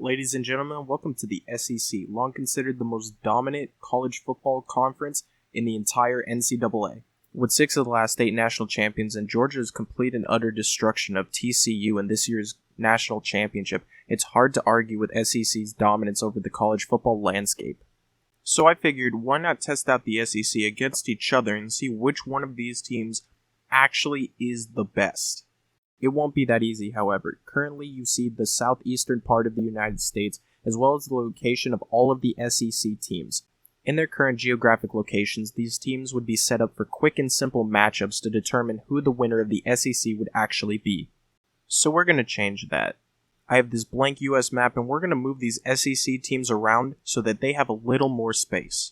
Ladies and gentlemen, welcome to the SEC, long considered the most dominant college football conference in the entire NCAA. With 6 of the last 8 national champions and Georgia's complete and utter destruction of TCU in this year's national championship, it's hard to argue with SEC's dominance over the college football landscape. So I figured, why not test out the SEC against each other and see which one of these teams actually is the best. It won't be that easy, however. Currently, you see the southeastern part of the United States, as well as the location of all of the SEC teams. In their current geographic locations, these teams would be set up for quick and simple matchups to determine who the winner of the SEC would actually be. So we're going to change that. I have this blank US map, and we're going to move these SEC teams around so that they have a little more space.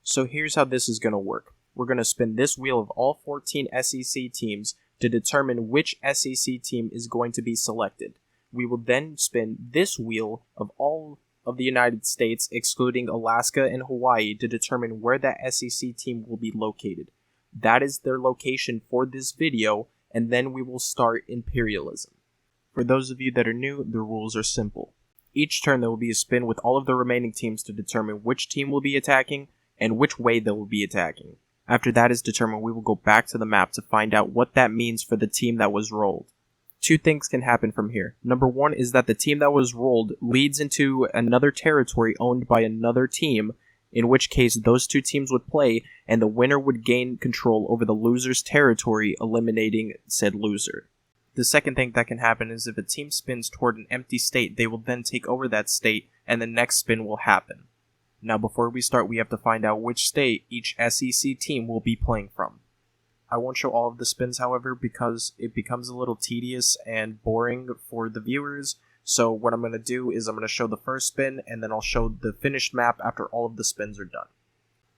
So here's how this is going to work. We're going to spin this wheel of all 14 SEC teams to determine which SEC team is going to be selected. We will then spin this wheel of all of the United States, excluding Alaska and Hawaii, to determine where that SEC team will be located. That is their location for this video, and then we will start Imperialism. For those of you that are new, the rules are simple. Each turn there will be a spin with all of the remaining teams to determine which team will be attacking and which way they will be attacking. After that is determined, we will go back to the map to find out what that means for the team that was rolled. 2 things can happen from here. Number 1 is that the team that was rolled leads into another territory owned by another team, in which case those 2 teams would play, and the winner would gain control over the loser's territory, eliminating said loser. The second thing that can happen is if a team spins toward an empty state, they will then take over that state, and the next spin will happen. Now, before we start, we have to find out which state each SEC team will be playing from. I won't show all of the spins, however, because it becomes a little tedious and boring for the viewers. So what I'm going to do is I'm going to show the first spin, and then I'll show the finished map after all of the spins are done.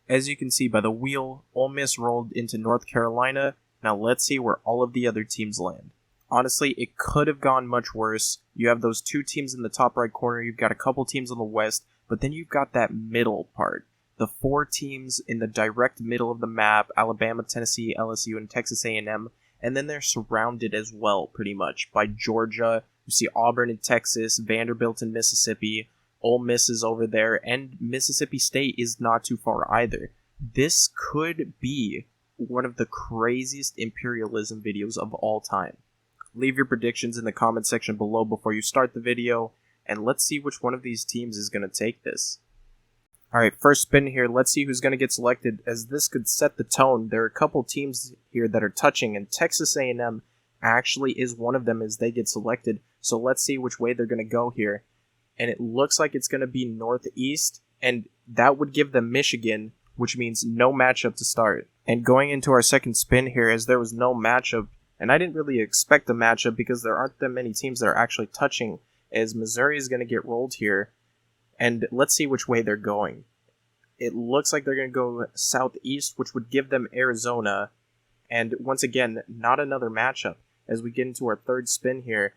As you can see by the wheel, Ole Miss rolled into North Carolina. Now let's see where all of the other teams land. Honestly, it could have gone much worse. You have those 2 teams in the top right corner, you've got a couple teams on the west, but then you've got that middle part. The 4 teams in the direct middle of the map, Alabama, Tennessee, LSU, and Texas A&M, and then they're surrounded as well, pretty much, by Georgia. You see Auburn in Texas, Vanderbilt in Mississippi, Ole Miss is over there, and Mississippi State is not too far either. This could be one of the craziest imperialism videos of all time. Leave your predictions in the comment section below before you start the video, and let's see which one of these teams is going to take this. Alright, first spin here. Let's see who's going to get selected, as this could set the tone. There are a couple teams here that are touching, and Texas A&M actually is one of them as they get selected. So let's see which way they're going to go here. And it looks like it's going to be northeast, and that would give them Michigan, which means no matchup to start. And going into our second spin here, as there was no matchup, and I didn't really expect a matchup because there aren't that many teams that are actually touching, as Missouri is going to get rolled here, and let's see which way they're going. It looks like they're going to go southeast, which would give them Arizona, and once again, not another matchup. As we get into our third spin here,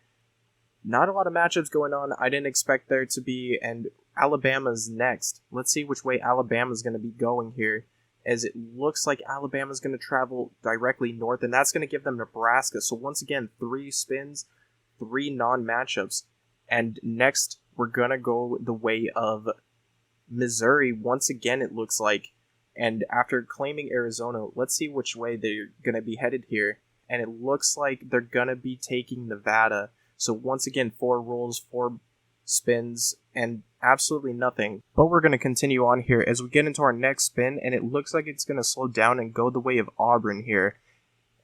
not a lot of matchups going on. I didn't expect there to be, and Alabama's next. Let's see which way Alabama's going to be going here, as it looks like Alabama's going to travel directly north, and that's going to give them Nebraska. So once again, 3 spins, 3 non-matchups. And next, we're going to go the way of Missouri once again, it looks like. And after claiming Arizona, let's see which way they're going to be headed here. And it looks like they're going to be taking Nevada. So once again, 4 rolls, 4 spins, and absolutely nothing. But we're going to continue on here as we get into our next spin. And it looks like it's going to slow down and go the way of Auburn here,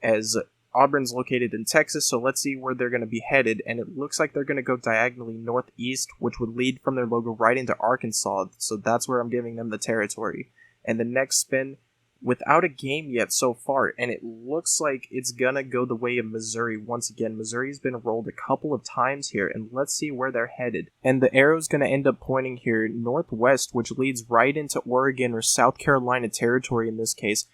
as Auburn's located in Texas, so let's see where they're going to be headed, and it looks like they're going to go diagonally northeast, which would lead from their logo right into Arkansas, so that's where I'm giving them the territory. And the next spin, without a game yet so far, and it looks like it's going to go the way of Missouri once again. Missouri's been rolled a couple of times here, and let's see where they're headed. And the arrow's going to end up pointing here northwest, which leads right into Oregon or South Carolina territory in this case.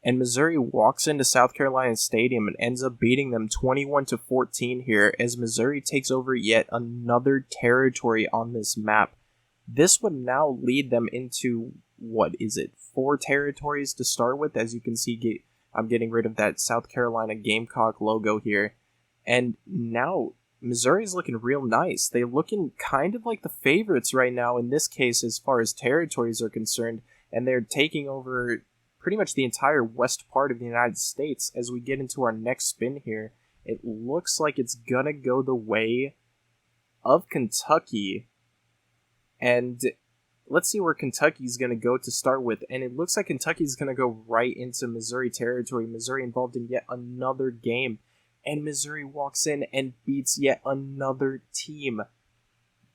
And Missouri walks into South Carolina Stadium and ends up beating them 21-14 here, as Missouri takes over yet another territory on this map. This would now lead them into, 4 territories to start with. As you can see, I'm getting rid of that South Carolina Gamecock logo here. And now Missouri's looking real nice. They're looking kind of like the favorites right now in this case as far as territories are concerned, and they're taking over pretty much the entire west part of the United States. As we get into our next spin here, it looks like it's gonna go the way of Kentucky, and let's see where Kentucky's going to go to start with. And it looks like Kentucky's going to go right into Missouri territory. Missouri involved in yet another game. And Missouri walks in and beats yet another team.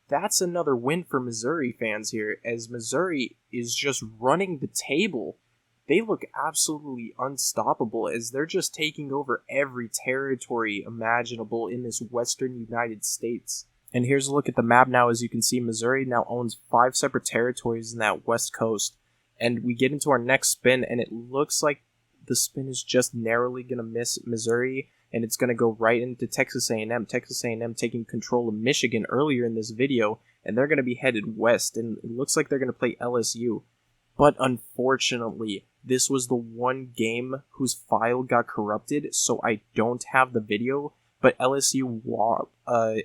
That's another win for Missouri fans here, as Missouri is just running the table. They look absolutely unstoppable as they're just taking over every territory imaginable in this western United States. And here's a look at the map now. As you can see, Missouri now owns 5 separate territories in that west coast. And we get into our next spin, and it looks like the spin is just narrowly going to miss Missouri, and it's going to go right into Texas A&M. Texas A&M taking control of Michigan earlier in this video, and they're going to be headed west, and it looks like they're going to play LSU. But unfortunately, this was the one game whose file got corrupted, so I don't have the video. But LSU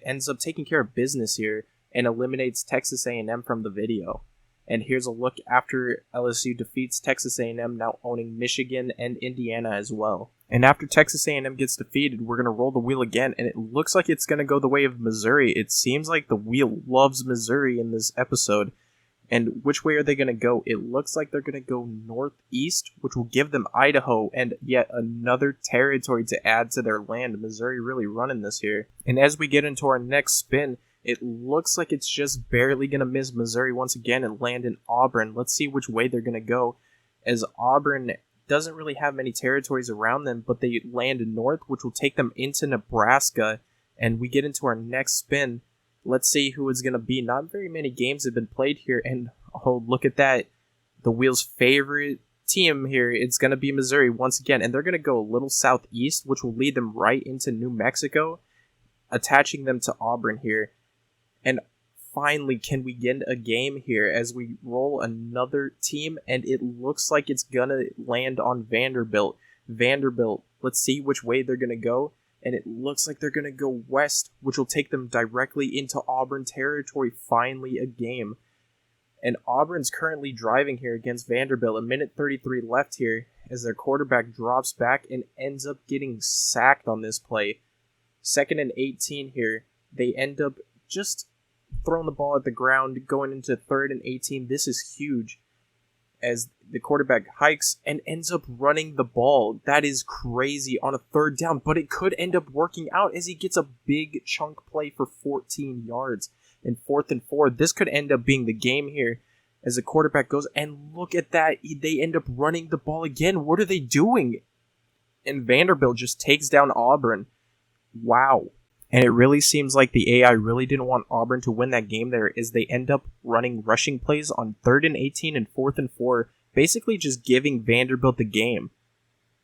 ends up taking care of business here and eliminates Texas A&M from the video. And here's a look after LSU defeats Texas A&M, now owning Michigan and Indiana as well. And after Texas A&M gets defeated, we're going to roll the wheel again, and it looks like it's going to go the way of Missouri. It seems like the wheel loves Missouri in this episode. And which way are they going to go? It looks like they're going to go northeast, which will give them Idaho and yet another territory to add to their land. Missouri really running this here. And as we get into our next spin, it looks like it's just barely going to miss Missouri once again and land in Auburn. Let's see which way they're going to go, as Auburn doesn't really have many territories around them, but they land north, which will take them into Nebraska. And we get into our next spin. Let's see who it's going to be. Not very many games have been played here, and oh, look at that. The wheel's favorite team here, it's going to be Missouri once again, and they're going to go a little southeast, which will lead them right into New Mexico, attaching them to Auburn here. And finally, can we get a game here as we roll another team, and it looks like it's going to land on Vanderbilt. Vanderbilt, let's see which way they're going to go. And it looks like they're going to go west, which will take them directly into Auburn territory. Finally, a game. And Auburn's currently driving here against Vanderbilt. 1:33 left here as their quarterback drops back and ends up getting sacked on this play. 2nd and 18 here. They end up just throwing the ball at the ground, going into 3rd and 18. This is huge, as the quarterback hikes and ends up running the ball. That is crazy on a 3rd down, but it could end up working out as he gets a big chunk play for 14 yards. In 4th and 4, this could end up being the game here as the quarterback goes, and look at that. They end up running the ball again. What are they doing? And Vanderbilt just takes down Auburn. Wow. And it really seems like the AI really didn't want Auburn to win that game there, as they end up running rushing plays on 3rd and 18 and 4th and 4, basically just giving Vanderbilt the game.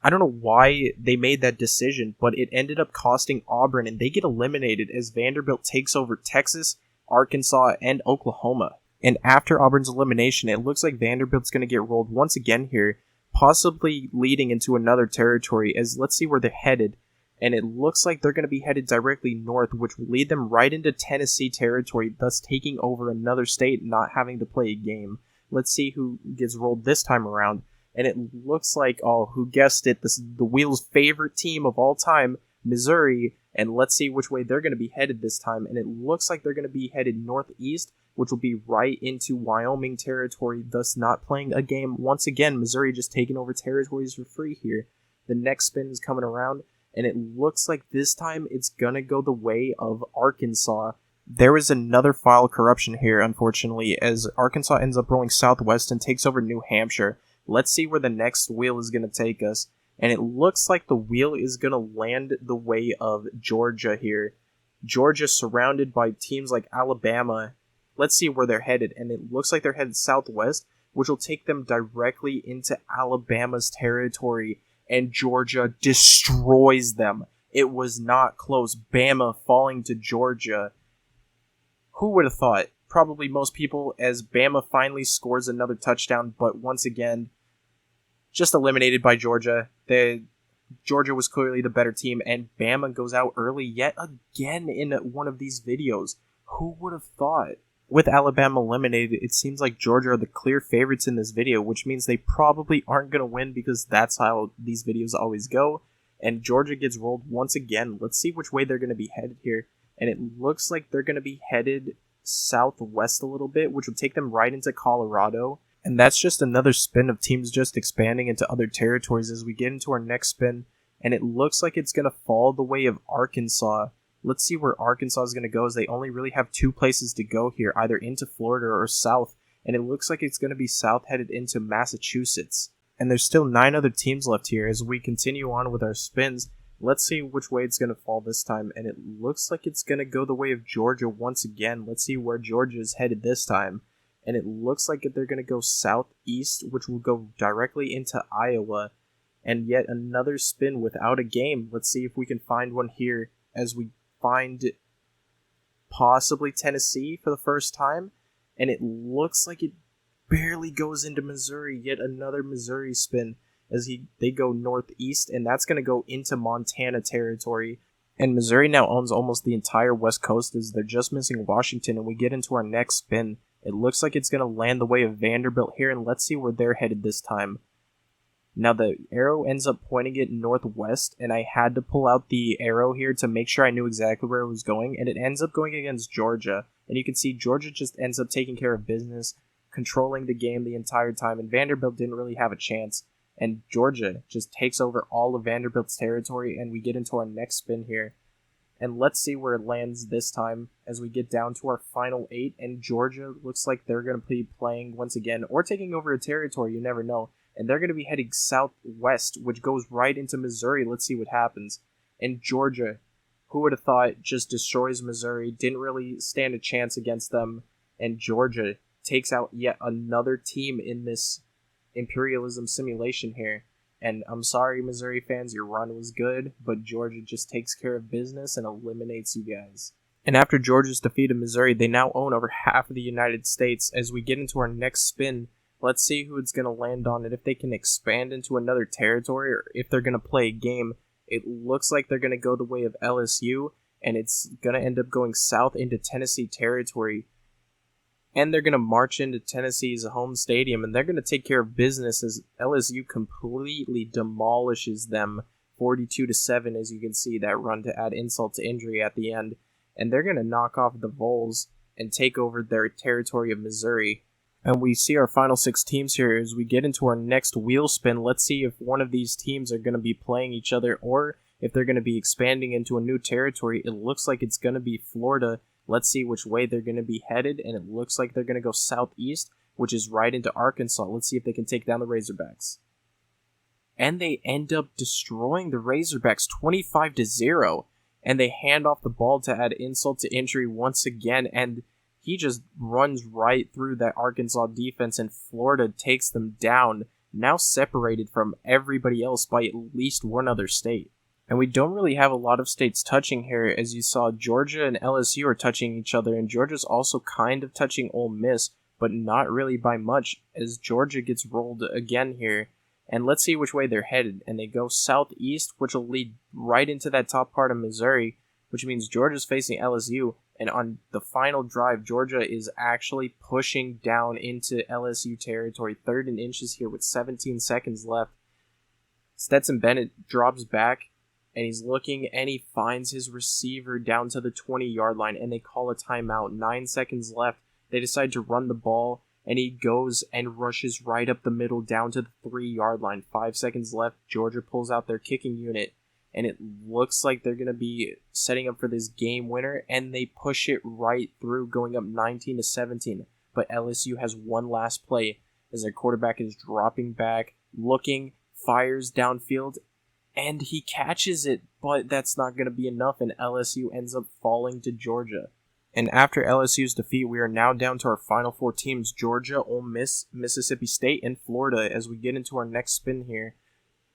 I don't know why they made that decision, but it ended up costing Auburn, and they get eliminated as Vanderbilt takes over Texas, Arkansas, and Oklahoma. And after Auburn's elimination, it looks like Vanderbilt's going to get rolled once again here, possibly leading into another territory, as let's see where they're headed. And it looks like they're going to be headed directly north, which will lead them right into Tennessee territory, thus taking over another state and not having to play a game. Let's see who gets rolled this time around. And it looks like, oh, who guessed it, this is the wheel's favorite team of all time, Missouri. And let's see which way they're going to be headed this time. And it looks like they're going to be headed northeast, which will be right into Wyoming territory, thus not playing a game. Once again, Missouri just taking over territories for free here. The next spin is coming around, and it looks like this time it's going to go the way of Arkansas. There was another file corruption here, unfortunately, as Arkansas ends up rolling southwest and takes over New Hampshire. Let's see where the next wheel is going to take us. And it looks like the wheel is going to land the way of Georgia here. Georgia surrounded by teams like Alabama. Let's see where they're headed. And it looks like they're headed southwest, which will take them directly into Alabama's territory. And Georgia destroys them. It was not close. Bama falling to Georgia. Who would have thought? Probably most people, as Bama finally scores another touchdown, but once again, just eliminated by Georgia. Georgia was clearly the better team, and Bama goes out early yet again in one of these videos. Who would have thought? With Alabama eliminated, it seems like Georgia are the clear favorites in this video, which means they probably aren't going to win because that's how these videos always go. And Georgia gets rolled once again. Let's see which way they're going to be headed here. And it looks like they're going to be headed southwest a little bit, which would take them right into Colorado. And that's just another spin of teams just expanding into other territories as we get into our next spin. And it looks like it's going to fall the way of Arkansas. Let's see where Arkansas is going to go, as they only really have two places to go here, either into Florida or south. And it looks like it's going to be south headed into Massachusetts. And there's still 9 other teams left here as we continue on with our spins. Let's see which way it's going to fall this time. And it looks like it's going to go the way of Georgia once again. Let's see where Georgia is headed this time. And it looks like they're going to go southeast, which will go directly into Iowa. And yet another spin without a game. Let's see if we can find one here as we find possibly Tennessee for the first time. And it looks like it barely goes into Missouri. Yet another Missouri spin as they go northeast, and that's going to go into Montana territory. And Missouri now owns almost the entire West Coast, as they're just missing Washington. And we get into our next spin. It looks like it's going to land the way of Vanderbilt here, and let's see where they're headed this time. Now the arrow ends up pointing it northwest, and I had to pull out the arrow here to make sure I knew exactly where it was going, and it ends up going against Georgia. And you can see Georgia just ends up taking care of business, controlling the game the entire time, and Vanderbilt didn't really have a chance. And Georgia just takes over all of Vanderbilt's territory, and we get into our next spin here. And let's see where it lands this time as we get down to our final 8, and Georgia looks like they're going to be playing once again, or taking over a territory, you never know. And they're going to be heading southwest, which goes right into Missouri. Let's see what happens. And Georgia, who would have thought, just destroys Missouri, didn't really stand a chance against them. And Georgia takes out yet another team in this Imperialism simulation here. And I'm sorry, Missouri fans, your run was good, but Georgia just takes care of business and eliminates you guys. And after Georgia's defeat of Missouri, they now own over half of the United States. As we get into our next spin, let's see who it's going to land on and if they can expand into another territory or if they're going to play a game. It looks like they're going to go the way of LSU, and it's going to end up going south into Tennessee territory. And they're going to march into Tennessee's home stadium, and they're going to take care of business as LSU completely demolishes them 42-7, as you can see that run to add insult to injury at the end. And they're going to knock off the Vols and take over their territory of Missouri. And we see our final 6 teams here as we get into our next wheel spin. Let's see if one of these teams are going to be playing each other or if they're going to be expanding into a new territory. It looks like it's going to be Florida. Let's see which way they're going to be headed, and it looks like they're going to go southeast, which is right into Arkansas. Let's see if they can take down the Razorbacks. And they end up destroying the Razorbacks 25-0, and they hand off the ball to add insult to injury once again, and he just runs right through that Arkansas defense, and Florida takes them down, now separated from everybody else by at least one other state. And we don't really have a lot of states touching here, as you saw Georgia and LSU are touching each other, and Georgia's also kind of touching Ole Miss, but not really by much, as Georgia gets rolled again here. And let's see which way they're headed, and they go southeast, which will lead right into that top part of Missouri, which means Georgia's facing LSU, and on the final drive, Georgia is actually pushing down into LSU territory, 3rd and inches here with 17 seconds left. Stetson Bennett drops back, and he's looking, and he finds his receiver down to the 20-yard line, and they call a timeout. 9 seconds left. They decide to run the ball, and he goes and rushes right up the middle down to the 3-yard line. 5 seconds left. Georgia pulls out their kicking unit, and it looks like they're going to be setting up for this game winner, and they push it right through, going up 19-17. But LSU has one last play as their quarterback is dropping back, looking, fires downfield, and he catches it, but that's not going to be enough, and LSU ends up falling to Georgia. And after LSU's defeat, we are now down to our final 4 teams, Georgia, Ole Miss, Mississippi State, and Florida, as we get into our next spin here.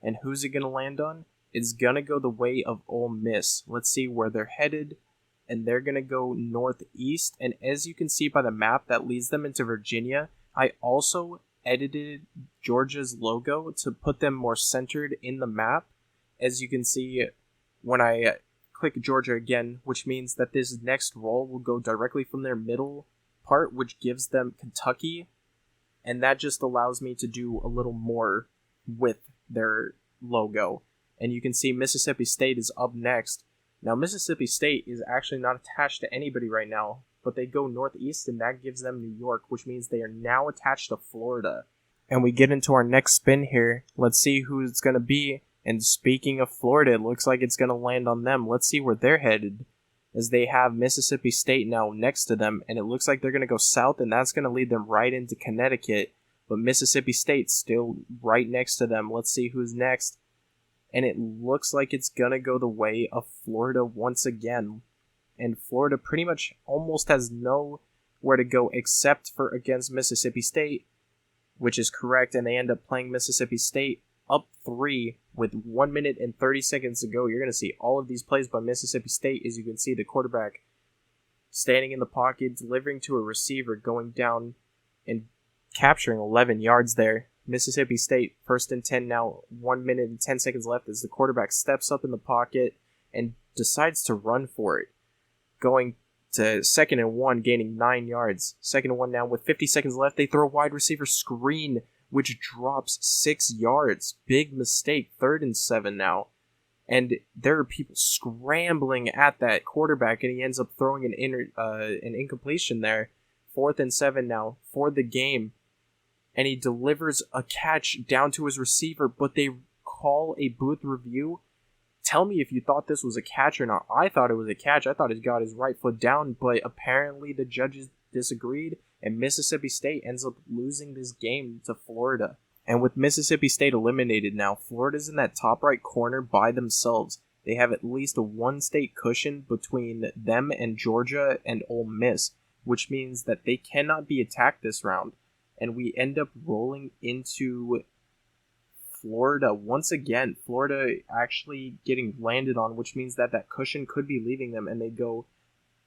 And who's it going to land on? It's going to go the way of Ole Miss. Let's see where they're headed, and they're going to go northeast, and as you can see by the map, that leads them into Virginia. I also edited Georgia's logo to put them more centered in the map, as you can see when I click Georgia again, which means that this next roll will go directly from their middle part, which gives them Kentucky, and that just allows me to do a little more with their logo. And you can see Mississippi State is up next. Now, Mississippi State is actually not attached to anybody right now, but they go northeast, and that gives them New York, which means they are now attached to Florida. And we get into our next spin here. Let's see who it's going to be. And speaking of Florida, it looks like it's going to land on them. Let's see where they're headed, as they have Mississippi State now next to them, and it looks like they're going to go south, and that's going to lead them right into Connecticut. But Mississippi State's still right next to them. Let's see who's next. And it looks like it's going to go the way of Florida once again. And Florida pretty much almost has nowhere to go except for against Mississippi State, which is correct, and they end up playing Mississippi State up 3 with 1 minute and 30 seconds to go. You're going to see all of these plays by Mississippi State. As you can see, the quarterback standing in the pocket, delivering to a receiver, going down and capturing 11 yards there. Mississippi State, 1st and 10 now, 1 minute and 10 seconds left as the quarterback steps up in the pocket and decides to run for it. Going to 2nd and 1, gaining 9 yards. 2nd and 1 now with 50 seconds left. They throw a wide receiver screen, which drops 6 yards. Big mistake. 3rd and 7 now. And there are people scrambling at that quarterback, and he ends up throwing an incompletion there. 4th and 7 now for the game. And he delivers a catch down to his receiver, but they call a booth review. Tell me if you thought this was a catch or not. I thought it was a catch. I thought he got his right foot down, but apparently the judges disagreed, and Mississippi State ends up losing this game to Florida. And with Mississippi State eliminated now, Florida's in that top right corner by themselves. They have at least a 1-state cushion between them and Georgia and Ole Miss, which means that they cannot be attacked this round. And we end up rolling into Florida once again. Florida actually getting landed on, which means that that cushion could be leaving them, and they go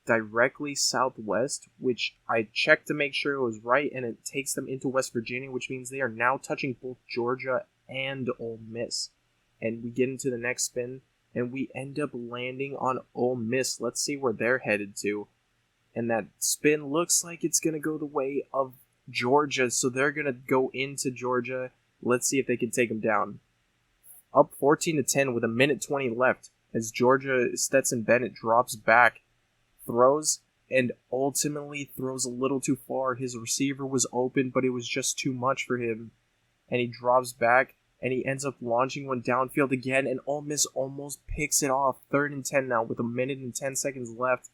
directly southwest, which I checked to make sure it was right, and it takes them into West Virginia, which means they are now touching both Georgia and Ole Miss. And we get into the next spin, and we end up landing on Ole Miss. Let's see where they're headed to. And that spin looks like it's going to go the way of Georgia, so they're going to go into Georgia. Let's see if they can take them down. Up 14-10 with 1:20 left as Georgia Stetson Bennett drops back, throws, and ultimately throws a little too far. His receiver was open, but it was just too much for him. And he drops back, and he ends up launching one downfield again, and Ole Miss almost picks it off. 3rd and 10 now with 1:10 left.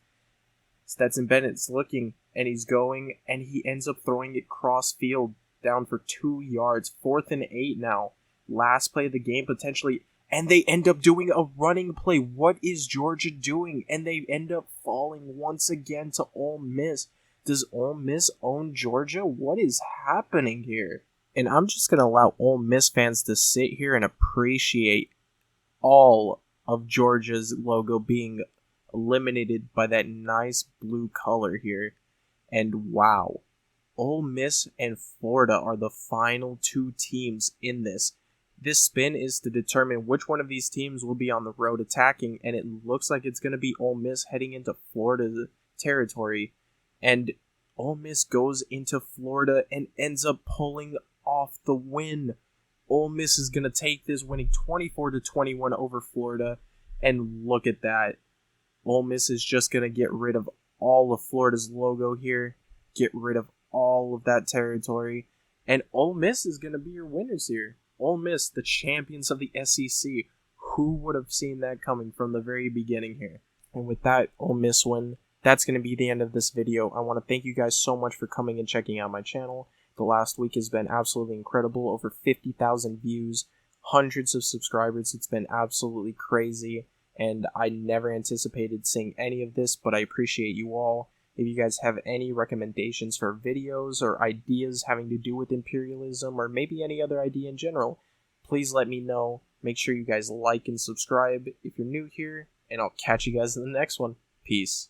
Stetson Bennett's looking, and he's going, and he ends up throwing it cross field down for 2 yards. 4th and 8 now. Last play of the game potentially, and they end up doing a running play. What is Georgia doing? And they end up falling once again to Ole Miss. Does Ole Miss own Georgia? What is happening here? And I'm just going to allow Ole Miss fans to sit here and appreciate all of Georgia's logo being eliminated by that nice blue color here. And wow, Ole Miss and Florida are the final 2 teams in this. This spin is to determine which one of these teams will be on the road attacking, and it looks like it's going to be Ole Miss heading into Florida territory. And Ole Miss goes into Florida and ends up pulling off the win. Ole Miss is going to take this, winning 24-21 over Florida. And look at that. Ole Miss is just going to get rid of all of Florida's logo here, get rid of all of that territory, and Ole Miss is going to be your winners here. Ole Miss, the champions of the SEC. Who would have seen that coming from the very beginning here? And with that Ole Miss win, that's going to be the end of this video. I want to thank you guys so much for coming and checking out my channel. The last week has been absolutely incredible. Over 50,000 views, hundreds of subscribers. It's been absolutely crazy. And I never anticipated seeing any of this, but I appreciate you all. If you guys have any recommendations for videos or ideas having to do with imperialism, or maybe any other idea in general, please let me know. Make sure you guys like and subscribe if you're new here, and I'll catch you guys in the next one. Peace.